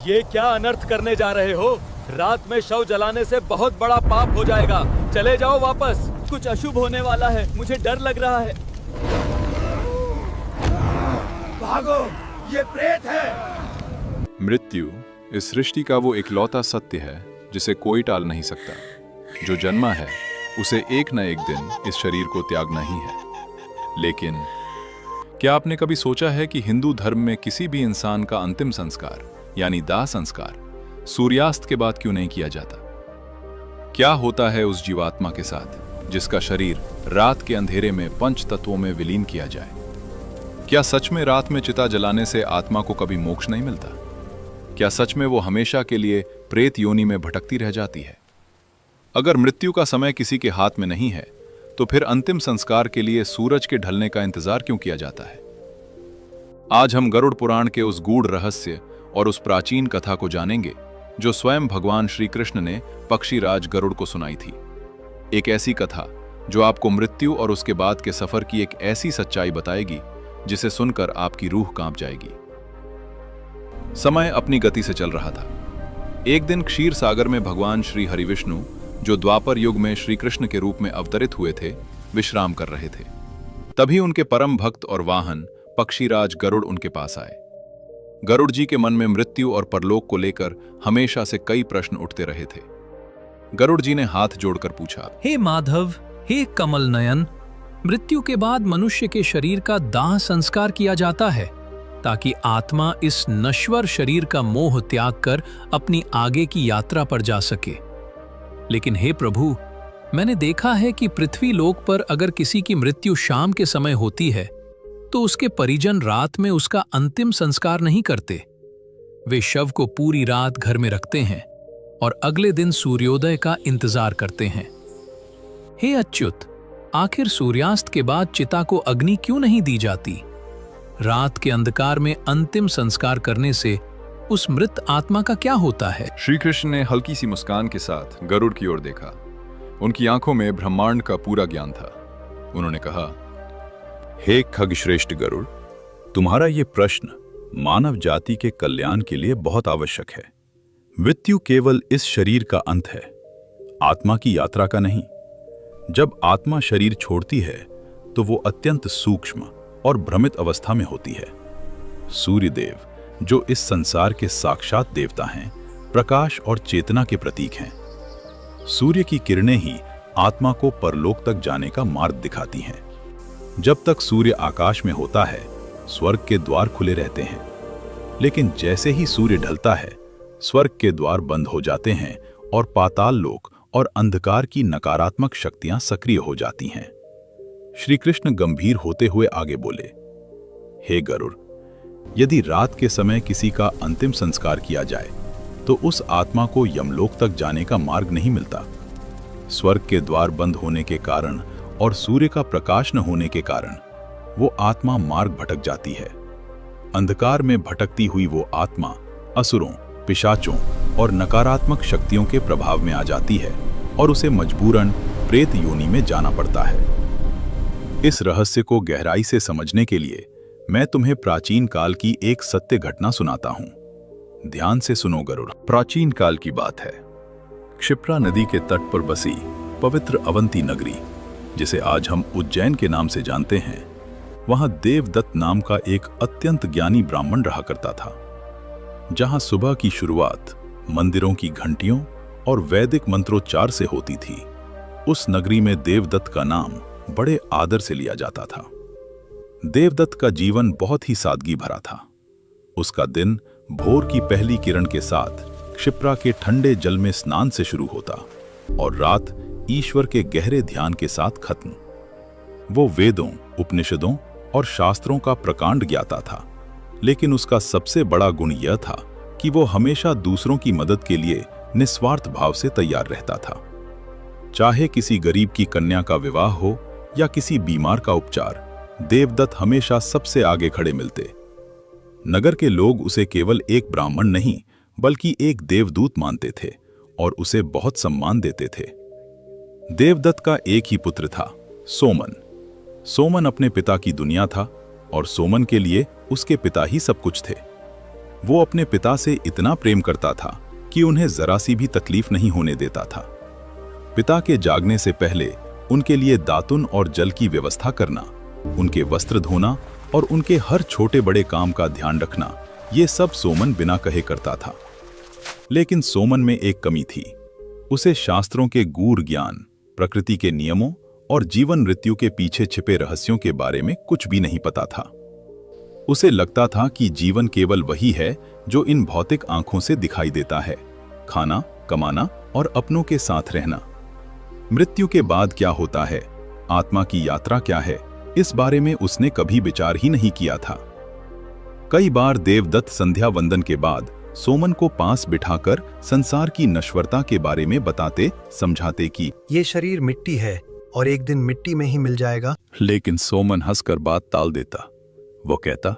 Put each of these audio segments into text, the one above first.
ये क्या अनर्थ करने जा रहे हो? रात में शव जलाने से बहुत बड़ा पाप हो जाएगा। चले जाओ वापस। कुछ अशुभ होने वाला है, मुझे डर लग रहा है। भागो, ये प्रेत है। मृत्यु इस सृष्टि का वो इकलौता सत्य है जिसे कोई टाल नहीं सकता। जो जन्मा है उसे एक न एक दिन इस शरीर को त्यागना ही है। लेकिन क्या आपने कभी सोचा है कि हिंदू धर्म में किसी भी इंसान का अंतिम संस्कार यानी दाह संस्कार सूर्यास्त के बाद क्यों नहीं किया जाता? क्या होता है उस जीवात्मा के साथ जिसका शरीर रात के अंधेरे में पंच तत्वों में विलीन किया जाए? क्या सच में रात में चिता जलाने से आत्मा को कभी मोक्ष नहीं मिलता? क्या सच में वो हमेशा के लिए प्रेत योनि में भटकती रह जाती है? अगर मृत्यु का समय किसी के हाथ में नहीं है तो फिर अंतिम संस्कार के लिए सूरज के ढलने का इंतजार क्यों किया जाता है? आज हम गरुड़ पुराण के उस गूढ़ रहस्य और उस प्राचीन कथा को जानेंगे जो स्वयं भगवान श्री कृष्ण ने पक्षीराज गरुड़ को सुनाई थी। एक ऐसी कथा जो आपको मृत्यु और उसके बाद के सफर की एक ऐसी सच्चाई बताएगी जिसे सुनकर आपकी रूह कांप जाएगी। समय अपनी गति से चल रहा था। एक दिन क्षीर सागर में भगवान श्री हरिविष्णु, जो द्वापर युग में श्री कृष्ण के रूप में अवतरित हुए थे, विश्राम कर रहे थे। तभी उनके परम भक्त और वाहन पक्षीराज गरुड़ उनके पास आए। गरुड़ जी के मन में मृत्यु और परलोक को लेकर हमेशा से कई प्रश्न उठते रहे थे। गरुड़ जी ने हाथ जोड़कर पूछा, हे माधव, हे कमल नयन, मृत्यु के बाद मनुष्य के शरीर का दाह संस्कार किया जाता है ताकि आत्मा इस नश्वर शरीर का मोह त्याग कर अपनी आगे की यात्रा पर जा सके। लेकिन हे प्रभु, मैंने देखा है कि पृथ्वी लोक पर अगर किसी की मृत्यु शाम के समय होती है तो उसके परिजन रात में उसका अंतिम संस्कार नहीं करते। वे शव को पूरी रात घर में रखते हैं और अगले दिन सूर्योदय का इंतजार करते हैं। हे अच्युत, आखिर सूर्यास्त के बाद चिता को अग्नि क्यों नहीं दी जाती? रात के अंधकार में अंतिम संस्कार करने से उस मृत आत्मा का क्या होता है? श्री कृष्ण ने हल्की सी मुस्कान के साथ गरुड़ की ओर देखा। उनकी आंखों में ब्रह्मांड का पूरा ज्ञान था। उन्होंने कहा, हे खगश्रेष्ठ गरुड़, तुम्हारा ये प्रश्न मानव जाति के कल्याण के लिए बहुत आवश्यक है। मृत्यु केवल इस शरीर का अंत है, आत्मा की यात्रा का नहीं। जब आत्मा शरीर छोड़ती है तो वो अत्यंत सूक्ष्म और भ्रमित अवस्था में होती है। सूर्यदेव, जो इस संसार के साक्षात देवता हैं, प्रकाश और चेतना के प्रतीक हैं। सूर्य की किरणें ही आत्मा को परलोक तक जाने का मार्ग दिखाती हैं। जब तक सूर्य आकाश में होता है, स्वर्ग के द्वार खुले रहते हैं। लेकिन जैसे ही सूर्य ढलता है, स्वर्ग के द्वार बंद हो जाते हैं और पाताल लोक और अंधकार की नकारात्मक शक्तियां सक्रिय हो जाती हैं। श्री कृष्ण गंभीर होते हुए आगे बोले, हे गरुड़, यदि रात के समय किसी का अंतिम संस्कार किया जाए तो उस आत्मा को यमलोक तक जाने का मार्ग नहीं मिलता। स्वर्ग के द्वार बंद होने के कारण और सूर्य का प्रकाश न होने के कारण वो आत्मा मार्ग भटक जाती है। अंधकार में भटकती हुई वो आत्मा असुरों, पिशाचों और नकारात्मक शक्तियों के प्रभाव में आ जाती है और उसे मजबूरन प्रेत योनि में जाना पड़ता है। इस रहस्य को गहराई से समझने के लिए मैं तुम्हें प्राचीन काल की एक सत्य घटना सुनाता हूं। ध्यान से सुनो गरुड़। प्राचीन काल की बात है। क्षिप्रा नदी के तट पर बसी पवित्र अवंती नगरी, जिसे आज हम उज्जैन के नाम से जानते हैं, वहां देवदत्त नाम का एक अत्यंत ज्ञानी ब्राह्मण रहा करता था। जहां सुबह की शुरुआत मंदिरों की घंटियों और वैदिक मंत्रोच्चार से होती थी, उस नगरी में देवदत्त का नाम बड़े आदर से लिया जाता था। देवदत्त का जीवन बहुत ही सादगी भरा था। उसका दिन भोर की पहली किरण के साथ क्षिप्रा के ठंडे जल में स्नान से शुरू होता और रात ईश्वर के गहरे ध्यान के साथ खत्म। वो वेदों, उपनिषदों और शास्त्रों का प्रकांड ज्ञाता था, लेकिन उसका सबसे बड़ा गुण यह था कि वो हमेशा दूसरों की मदद के लिए निस्वार्थ भाव से तैयार रहता था। चाहे किसी गरीब की कन्या का विवाह हो या किसी बीमार का उपचार, देवदत्त हमेशा सबसे आगे खड़े मिलते। नगर के लोग उसे केवल एक ब्राह्मण नहीं बल्कि एक देवदूत मानते थे और उसे बहुत सम्मान देते थे। देवदत्त का एक ही पुत्र था, सोमन। सोमन अपने पिता की दुनिया था और सोमन के लिए उसके पिता ही सब कुछ थे। वो अपने पिता से इतना प्रेम करता था कि उन्हें जरा सी भी तकलीफ नहीं होने देता था। पिता के जागने से पहले उनके लिए दातुन और जल की व्यवस्था करना, उनके वस्त्र धोना और उनके हर छोटे बड़े काम का ध्यान रखना, ये सब सोमन बिना कहे करता था। लेकिन सोमन में एक कमी थी। उसे शास्त्रों के गूढ़ ज्ञान, प्रकृति के नियमों और जीवन मृत्यु के पीछे छिपे रहस्यों के बारे में कुछ भी नहीं पता था। उसे लगता था कि जीवन केवल वही है जो इन भौतिक आंखों से दिखाई देता है, खाना, कमाना और अपनों के साथ रहना। मृत्यु के बाद क्या होता है, आत्मा की यात्रा क्या है, इस बारे में उसने कभी विचार ही नहीं किया था। कई बार देवदत्त संध्या वंदन के बाद सोमन को पास बिठाकर संसार की नश्वरता के बारे में बताते समझाते कि ये शरीर मिट्टी है और एक दिन मिट्टी में ही मिल जाएगा। लेकिन सोमन हंसकर बात टाल देता। वो कहता,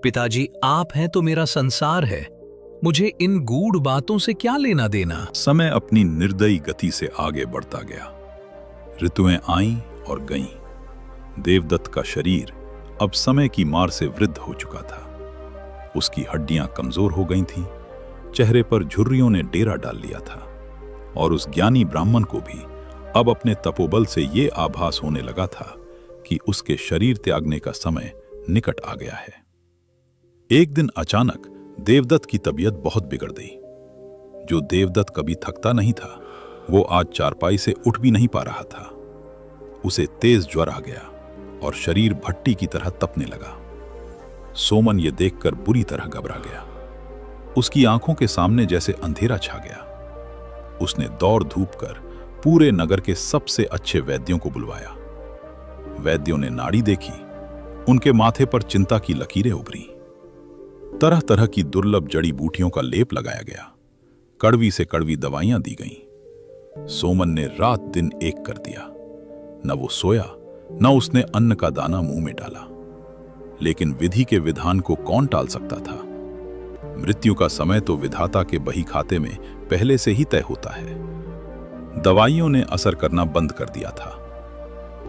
पिताजी, आप हैं तो मेरा संसार है, मुझे इन गूढ़ बातों से क्या लेना देना। समय अपनी निर्दयी गति से आगे बढ़ता गया। ऋतुएं आईं और गईं। देवदत्त का शरीर अब समय की मार से वृद्ध हो चुका था। उसकी हड्डियां कमजोर हो गई थीं, चेहरे पर झुर्रियों ने डेरा डाल लिया था और उस ज्ञानी ब्राह्मण को भी अब अपने तपोबल से ये आभास होने लगा था कि उसके शरीर त्यागने का समय निकट आ गया है। एक दिन अचानक देवदत्त की तबीयत बहुत बिगड़ गई। जो देवदत्त कभी थकता नहीं था, वो आज चारपाई से उठ भी नहीं पा रहा था। उसे तेज ज्वर आ गया और शरीर भट्टी की तरह तपने लगा। सोमन ये देखकर बुरी तरह घबरा गया। उसकी आंखों के सामने जैसे अंधेरा छा गया। उसने दौड़ धूप कर पूरे नगर के सबसे अच्छे वैद्यों को बुलवाया। वैद्यों ने नाड़ी देखी, उनके माथे पर चिंता की लकीरें उभरी। तरह तरह की दुर्लभ जड़ी बूटियों का लेप लगाया गया, कड़वी से कड़वी दवाइयां दी गईं। सोमन ने रात दिन एक कर दिया। न वो सोया, न उसने अन्न का दाना मुंह में डाला। लेकिन विधि के विधान को कौन टाल सकता था? मृत्यु का समय तो विधाता के बही खाते में पहले से ही तय होता है। दवाइयों ने असर करना बंद कर दिया था।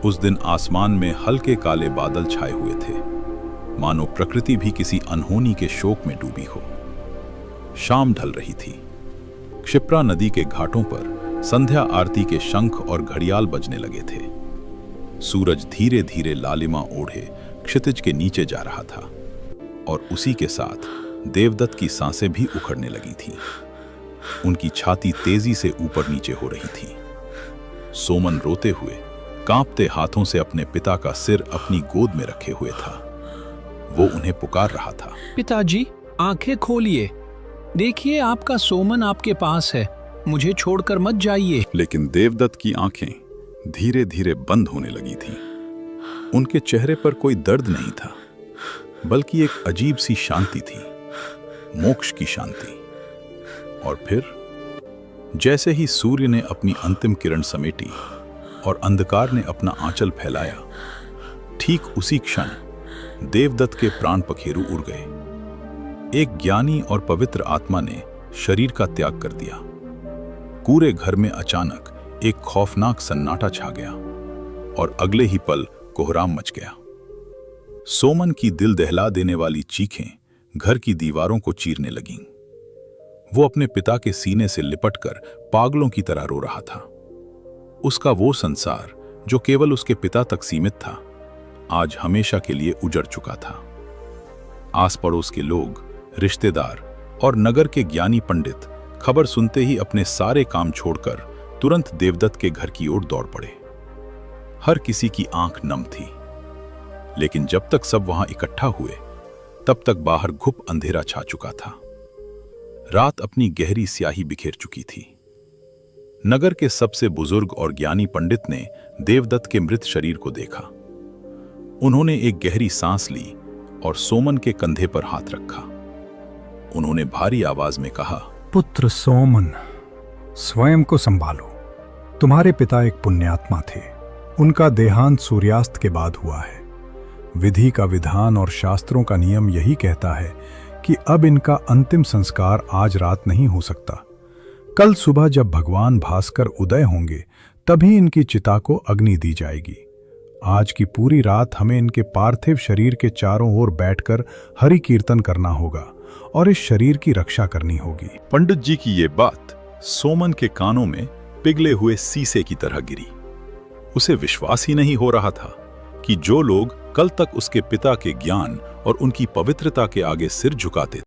उस दिन आसमान में हल्के काले बादल छाए हुए थे, मानो प्रकृति भी किसी अनहोनी के शोक में डूबी हो। शाम ढल रही थी। क्षिप्रा नदी के घाटों पर संध्या आरती के शंख और घड़ियाल बजने लगे थे। सूरज धीरे धीरे लालिमा ओढ़े क्षितिज के नीचे जा रहा था और उसी के साथ देवदत्त की सांसें भी उखड़ने लगी थीं। उनकी छाती तेजी से ऊपर नीचे हो रही थी। सोमन रोते हुए कांपते हाथों से अपने पिता का सिर अपनी गोद में रखे हुए था। वो उन्हें पुकार रहा था, पिताजी, आंखें खोलिए, देखिए आपका सोमन आपके पास है, मुझे छोड़कर मत जाइए। लेकिन देवदत्त की आंखें धीरे धीरे बंद होने लगी थीं। उनके चेहरे पर कोई दर्द नहीं था, बल्कि एक अजीब सी शांति थी, मोक्ष की शांति। और फिर जैसे ही सूर्य ने अपनी अंतिम किरण समेटी और अंधकार ने अपना आंचल फैलाया, ठीक उसी क्षण देवदत्त के प्राण पखेरु उड़ गए। एक ज्ञानी और पवित्र आत्मा ने शरीर का त्याग कर दिया। पूरे घर में अचानक एक खौफनाक सन्नाटा छा गया और अगले ही पल कोहराम मच गया। सोमन की दिल दहला देने वाली चीखें घर की दीवारों को चीरने लगीं। वो अपने पिता के सीने से लिपटकर पागलों की तरह रो रहा था। उसका वो संसार जो केवल उसके पिता तक सीमित था, आज हमेशा के लिए उजड़ चुका था। आस पड़ोस के लोग, रिश्तेदार और नगर के ज्ञानी पंडित खबर सुनते ही अपने सारे काम छोड़कर तुरंत देवदत्त के घर की ओर दौड़ पड़े। हर किसी की आंख नम थी। लेकिन जब तक सब वहां इकट्ठा हुए, तब तक बाहर घुप अंधेरा छा चुका था। रात अपनी गहरी स्याही बिखेर चुकी थी। नगर के सबसे बुजुर्ग और ज्ञानी पंडित ने देवदत्त के मृत शरीर को देखा। उन्होंने एक गहरी सांस ली और सोमन के कंधे पर हाथ रखा। उन्होंने भारी आवाज में कहा, पुत्र सोमन, स्वयं को संभालो। तुम्हारे पिता एक पुण्यात्मा थे। उनका देहांत सूर्यास्त के बाद हुआ है। विधि का विधान और शास्त्रों का नियम यही कहता है कि अब इनका अंतिम संस्कार आज रात नहीं हो सकता। कल सुबह जब भगवान भास्कर उदय होंगे, तभी इनकी चिता को अग्नि दी जाएगी। आज की पूरी रात हमें इनके पार्थिव शरीर के चारों ओर बैठकर हरि कीर्तन करना होगा और इस शरीर की रक्षा करनी होगी। पंडित जी की ये बात सोमन के कानों में पिघले हुए शीशे की तरह गिरी। उसे विश्वास ही नहीं हो रहा था कि जो लोग कल तक उसके पिता के ज्ञान और उनकी पवित्रता के आगे सिर झुकाते